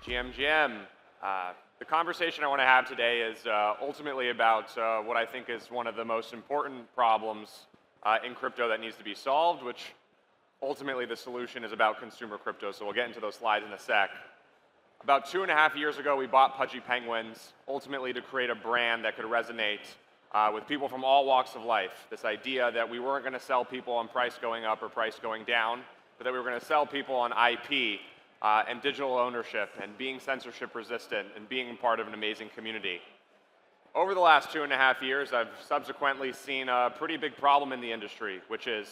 GM. The conversation I want to have today is ultimately about what I think is one of the most important problems in crypto that needs to be solved, which ultimately the solution is about consumer crypto, so we'll get into those slides in a sec. About 2.5 years ago, we bought Pudgy Penguins, ultimately to create a brand that could resonate with people from all walks of life. This idea that we weren't going to sell people on price going up or price going down, but that we were going to sell people on IP and digital ownership and being censorship resistant and being part of an amazing community. Over the last 2.5 years, I've subsequently seen a pretty big problem in the industry, which is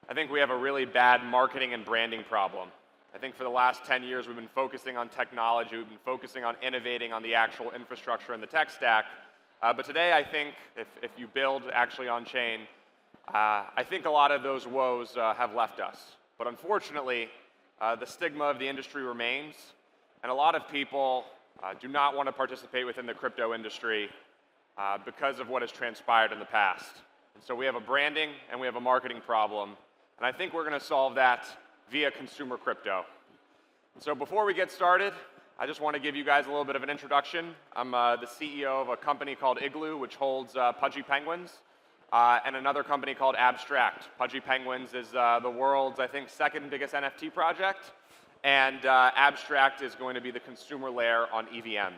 I think we have a really bad marketing and branding problem. I think for the last 10 years, we've been focusing on technology, we've been focusing on innovating on the actual infrastructure and the tech stack. But today, I think if you build actually on chain, I think a lot of those woes have left us. But unfortunately, the stigma of the industry remains, and a lot of people do not want to participate within the crypto industry because of what has transpired in the past. And so we have a branding and we have a marketing problem, and I think we're going to solve that via consumer crypto. And so before we get started, I just want to give you guys a little bit of an introduction. I'm the CEO of a company called Igloo, which holds Pudgy Penguins, and another company called Abstract. Pudgy Penguins is the world's, I think, second biggest NFT project, and Abstract is going to be the consumer layer on EVM.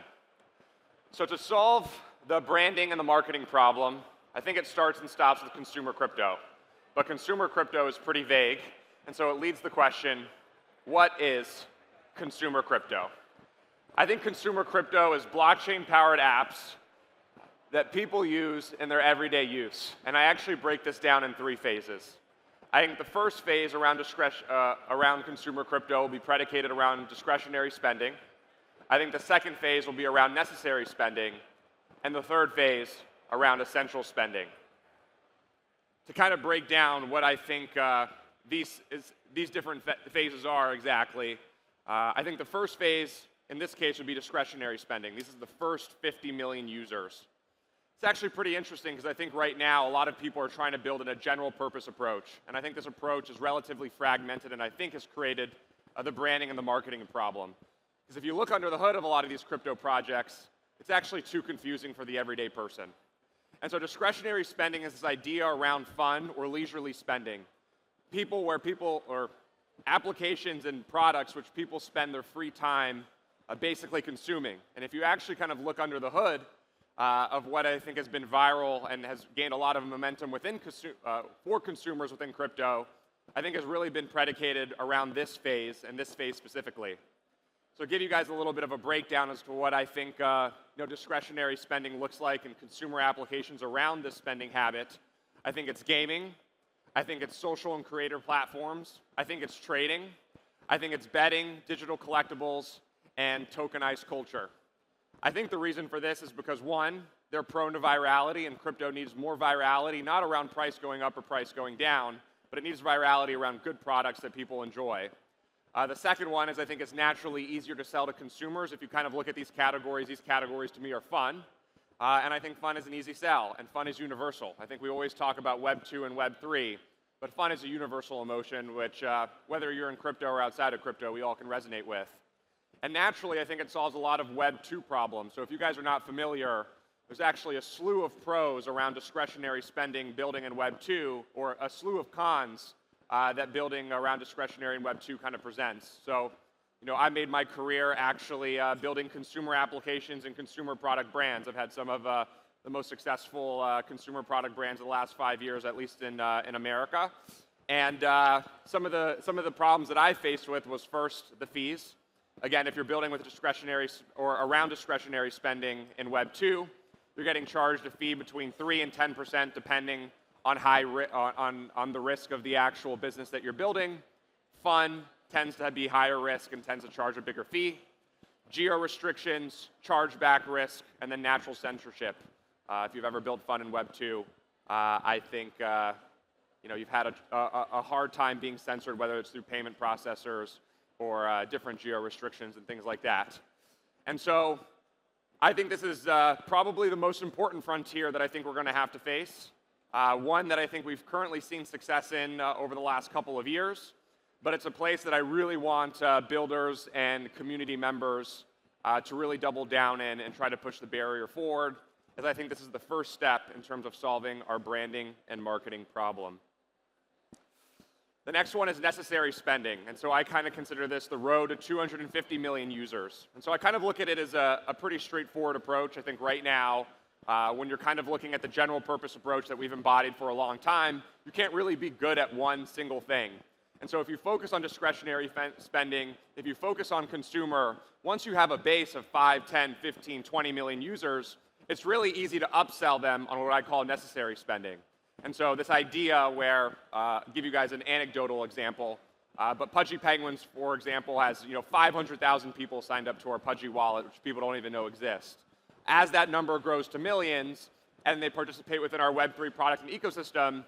So to solve the branding and the marketing problem, I think it starts and stops with consumer crypto. But consumer crypto is pretty vague, and so it leads the question, what is consumer crypto? I think consumer crypto is blockchain-powered apps that people use in their everyday use. And I actually break this down in 3 phases. I think the first phase around consumer crypto will be predicated around discretionary spending. I think the second phase will be around necessary spending. And the third phase around essential spending. To kind of break down what I think these different phases are exactly, I think the first phase in this case would be discretionary spending. This is the first 50 million users. It's actually pretty interesting because I think right now a lot of people are trying to build in a general purpose approach. And I think this approach is relatively fragmented and I think has created the branding and the marketing problem. Because if you look under the hood of a lot of these crypto projects, it's actually too confusing for the everyday person. And so discretionary spending is this idea around fun or leisurely spending. Or applications and products which people spend their free time basically consuming. And if you actually kind of look under the hood, of what I think has been viral and has gained a lot of momentum for consumers within crypto, I think has really been predicated around this phase, and this phase specifically. So I'll give you guys a little bit of a breakdown as to what I think discretionary spending looks like in consumer applications around this spending habit. I think it's gaming. I think it's social and creator platforms. I think it's trading. I think it's betting, digital collectibles, and tokenized culture. I think the reason for this is because, one, they're prone to virality, and crypto needs more virality, not around price going up or price going down, but it needs virality around good products that people enjoy. The second one is I think it's naturally easier to sell to consumers. If you kind of look at these categories to me are fun, and I think fun is an easy sell, and fun is universal. I think we always talk about Web 2 and Web 3, but fun is a universal emotion, which whether you're in crypto or outside of crypto, we all can resonate with. And naturally, I think it solves a lot of Web 2 problems. So if you guys are not familiar, there's actually a slew of pros around discretionary spending building in Web 2, or a slew of cons that building around discretionary in Web 2 kind of presents. So, I made my career actually building consumer applications and consumer product brands. I've had some of the most successful consumer product brands in the last 5 years, at least in America. And some of the problems that I faced with was first the fees. Again, if you're building with discretionary or around discretionary spending in Web 2, you're getting charged a fee between 3 and 10% depending on the risk of the actual business that you're building. Fun tends to be higher risk and tends to charge a bigger fee. Geo restrictions, chargeback risk, and then natural censorship. If you've ever built fun in Web 2, I think you've had a hard time being censored, whether it's through payment processors or different geo restrictions and things like that. And so I think this is probably the most important frontier that I think we're going to have to face. One that I think we've currently seen success in over the last couple of years, but it's a place that I really want builders and community members to really double down in and try to push the barrier forward, as I think this is the first step in terms of solving our branding and marketing problem. The next one is necessary spending, and so I kind of consider this the road to 250 million users. And so I kind of look at it as a pretty straightforward approach. I think right now, when you're kind of looking at the general purpose approach that we've embodied for a long time, you can't really be good at one single thing. And so if you focus on discretionary spending, if you focus on consumer, once you have a base of 5, 10, 15, 20 million users, it's really easy to upsell them on what I call necessary spending. And so this idea where, I'll give you guys an anecdotal example, but Pudgy Penguins, for example, has 500,000 people signed up to our Pudgy wallet, which people don't even know exist. As that number grows to millions, and they participate within our Web3 product and ecosystem,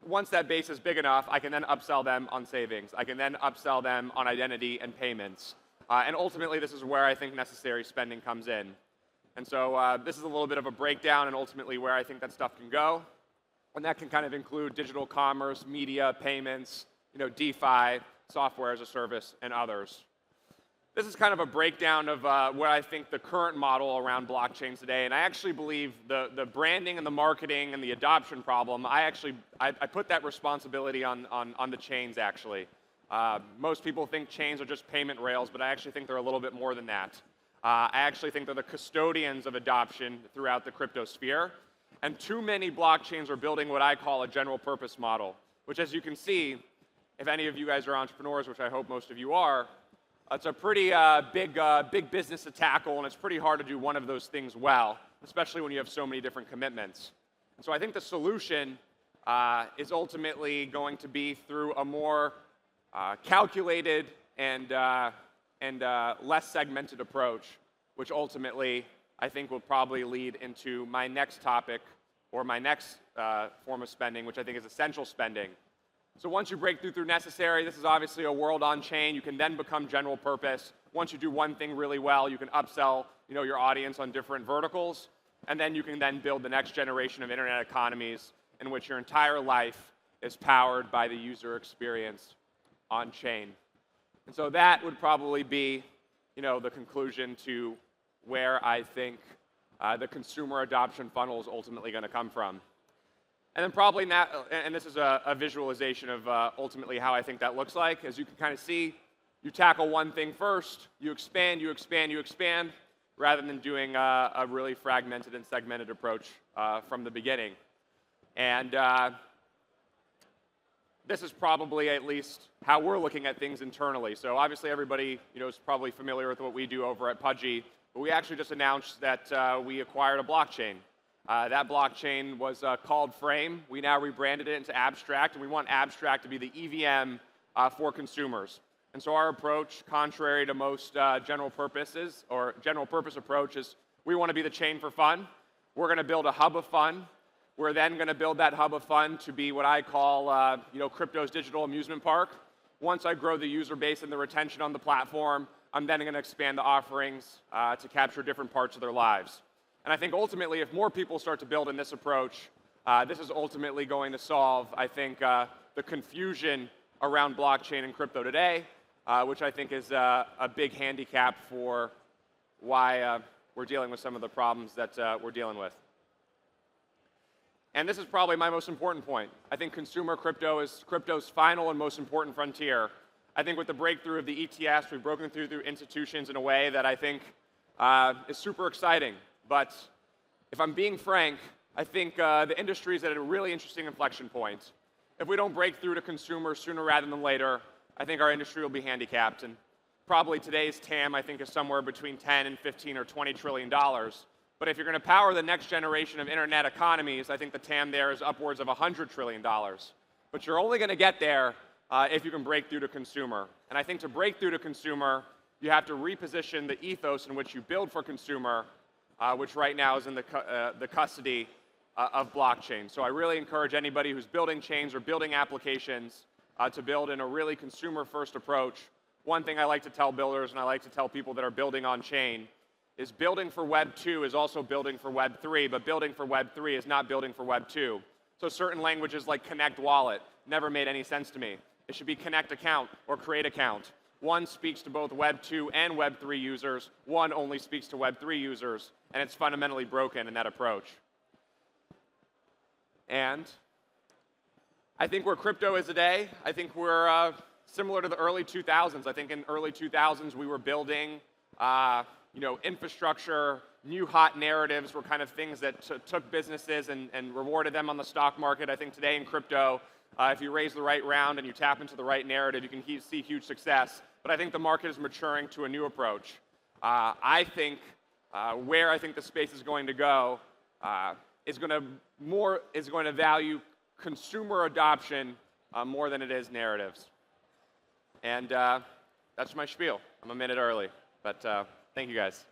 once that base is big enough, I can then upsell them on savings. I can then upsell them on identity and payments. And ultimately, this is where I think necessary spending comes in. And so this is a little bit of a breakdown and ultimately where I think that stuff can go. And that can kind of include digital commerce, media, payments, DeFi, software as a service, and others. This is kind of a breakdown of where I think the current model around blockchains today, and I actually believe the branding and the marketing and the adoption problem, I put that responsibility on the chains, actually. Most people think chains are just payment rails, but I actually think they're a little bit more than that. I actually think they're the custodians of adoption throughout the crypto sphere. And too many blockchains are building what I call a general purpose model, which, as you can see, if any of you guys are entrepreneurs, which I hope most of you are, it's a pretty big business to tackle, and it's pretty hard to do one of those things well, especially when you have so many different commitments. And so I think the solution is ultimately going to be through a more calculated and less segmented approach, which ultimately I think will probably lead into my next topic or my next form of spending, which I think is essential spending. So once you break through necessary, this is obviously a world on chain. You can then become general purpose. Once you do one thing really well, you can upsell your audience on different verticals, and then you can then build the next generation of internet economies in which your entire life is powered by the user experience on chain. And so that would probably be the conclusion to where I think the consumer adoption funnel is ultimately going to come from. And then probably now, and this is a visualization of ultimately how I think that looks like. As you can kind of see, you tackle one thing first, you expand, you expand, you expand, rather than doing a really fragmented and segmented approach from the beginning. And this is probably at least how we're looking at things internally. So obviously everybody is probably familiar with what we do over at Pudgy, but we actually just announced that we acquired a blockchain. That blockchain was called Frame. We now rebranded it into Abstract, and we want Abstract to be the EVM for consumers. And so our approach, contrary to most general purpose approach, is we want to be the chain for fun. We're going to build a hub of fun. We're then going to build that hub of fun to be what I call crypto's digital amusement park. Once I grow the user base and the retention on the platform, I'm then going to expand the offerings to capture different parts of their lives. And I think ultimately, if more people start to build in this approach, this is ultimately going to solve, I think, the confusion around blockchain and crypto today, which I think is a big handicap for why we're dealing with some of the problems that we're dealing with. And this is probably my most important point. I think consumer crypto is crypto's final and most important frontier. I think with the breakthrough of the ETFs, we've broken through institutions in a way that I think is super exciting. But if I'm being frank, I think the industry is at a really interesting inflection point. If we don't break through to consumers sooner rather than later, I think our industry will be handicapped. And probably today's TAM, I think, is somewhere between 10 and 15 or $20 trillion. But if you're going to power the next generation of internet economies, I think the TAM there is upwards of $100 trillion. But you're only going to get there if you can break through to consumer. And I think to break through to consumer, you have to reposition the ethos in which you build for consumer, which right now is in the custody of blockchain. So I really encourage anybody who's building chains or building applications to build in a really consumer-first approach. One thing I like to tell builders, and I like to tell people that are building on chain, is building for Web 2 is also building for Web 3, but building for Web 3 is not building for Web 2. So certain languages like Connect Wallet never made any sense to me. It should be connect account or create account. One speaks to both Web 2 and Web 3 users. One only speaks to Web 3 users, and it's fundamentally broken in that approach. And I think where crypto is today, I think we're similar to the early 2000s. I think in early 2000s we were building infrastructure, new hot narratives were kind of things that took businesses and rewarded them on the stock market. I think today in crypto, if you raise the right round and you tap into the right narrative, you can see huge success. But I think the market is maturing to a new approach. I think where I think the space is going to go is going to value consumer adoption more than it is narratives. And that's my spiel. I'm a minute early, but thank you guys.